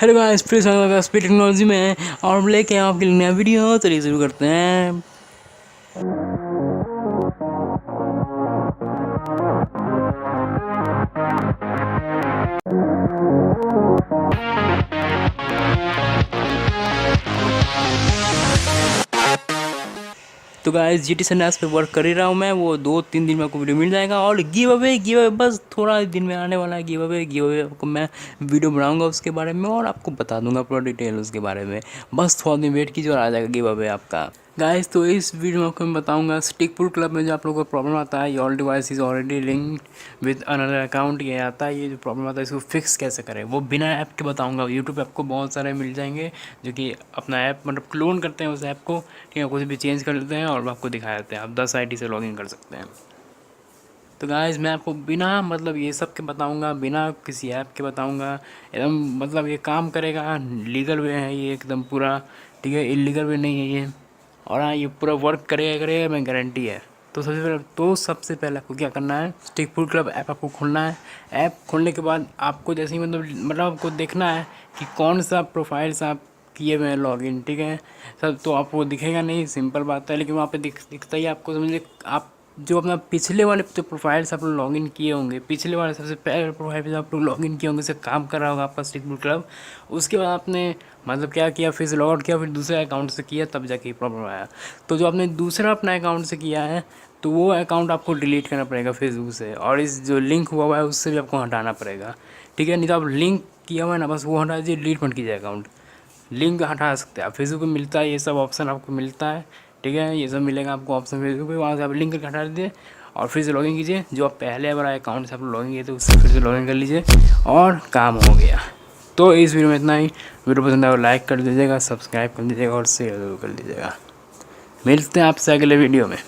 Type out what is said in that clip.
Hello guys, फिर स्वागत है स्पीड टेक्नोलॉजी में और लेके आपके लिए नया वीडियो। चलिए शुरू करते हैं। तो गाइस जी टी सन्यास पे वर्क कर ही रहा हूँ मैं। वो 2-3 दिन में आपको वीडियो मिल जाएगा। और गिव अवे बस थोड़ा दिन में आने वाला है। गिव अवे आपको मैं वीडियो बनाऊंगा उसके बारे में और आपको बता दूंगा पूरा डिटेल उसके बारे में। बस थोड़ा दिन वेट कीजिए और आ जाएगा गिव अवे आपका। गाइस तो इस वीडियो में आपको मैं बताऊंगा स्टिक पुल क्लब में जो आप लोगों को प्रॉब्लम आता है, your device is already linked with another account, ये आता है। ये जो प्रॉब्लम आता है इसको फिक्स कैसे करें वो बिना ऐप के बताऊंगा। यूट्यूब पे आपको बहुत सारे मिल जाएंगे जो कि अपना ऐप मतलब क्लोन करते हैं उस ऐप को, ठीक है, कुछ भी चेंज कर लेते हैं और आपको दिखा देते हैं। आप 10 आईडी से लॉगिन कर सकते हैं। तो गाइस मैं आपको बिना मतलब ये सब के बताऊंगा, बिना किसी ऐप के बताऊंगा। एकदम मतलब ये काम करेगा, लीगल वे है ये एकदम पूरा, ठीक है, इलीगल वे नहीं है ये। और हाँ, ये पूरा वर्क करेगा मैं गारंटी है। तो सबसे पहले आपको क्या करना है, स्टिक फूड क्लब ऐप आपको खोलना है। ऐप खोलने के बाद आपको जैसे ही मतलब आपको देखना है कि कौन सा प्रोफाइल्स आप किए हुए हैं लॉगिन, ठीक है सर। तो आपको दिखेगा नहीं, सिंपल बात है, लेकिन वहाँ पे दिखता ही आपको। समझिए आप जो अपना पिछले वाले जो प्रोफाइल्स आप लोग लॉगिन किए होंगे, पिछले वाले सबसे पहले प्रोफाइल पे जो आप लोग लॉगिन किए होंगे, उससे काम कर रहा होगा आपका स्टिक फूड क्लब। उसके बाद आपने मतलब क्या किया, फिर से लॉग आउट किया, फिर दूसरे अकाउंट से किया, तब जाके प्रॉब्लम आया। तो जो आपने दूसरा अपना अकाउंट से किया है तो वो अकाउंट आपको डिलीट करना पड़ेगा फेसबुक से, और इस जो लिंक हुआ है उससे भी आपको हटाना पड़ेगा, ठीक है। नहीं तो आप लिंक किया हुआ है ना, बस वो हटा दीजिए, डिलीट मत कीजिए अकाउंट। लिंक हटा सकते हैं आप, फेसबुक पे मिलता है ये सब ऑप्शन आपको मिलता है, ठीक है। ये सब मिलेगा आपको ऑप्शन फेसबुक पे, वहाँ से आप लिंक करके हटा दीजिए और फिर से लॉगिन कीजिए। जो आप पहले वाला अकाउंट से आप लॉगिन किए थे उससे फिर से लॉगिन कर लीजिए और काम हो गया। तो इस वीडियो में इतना ही। वीडियो पसंद आए तो लाइक कर दीजिएगा, सब्सक्राइब कर दीजिएगा और शेयर जरूर कर दीजिएगा। मिलते हैं आपसे अगले वीडियो में।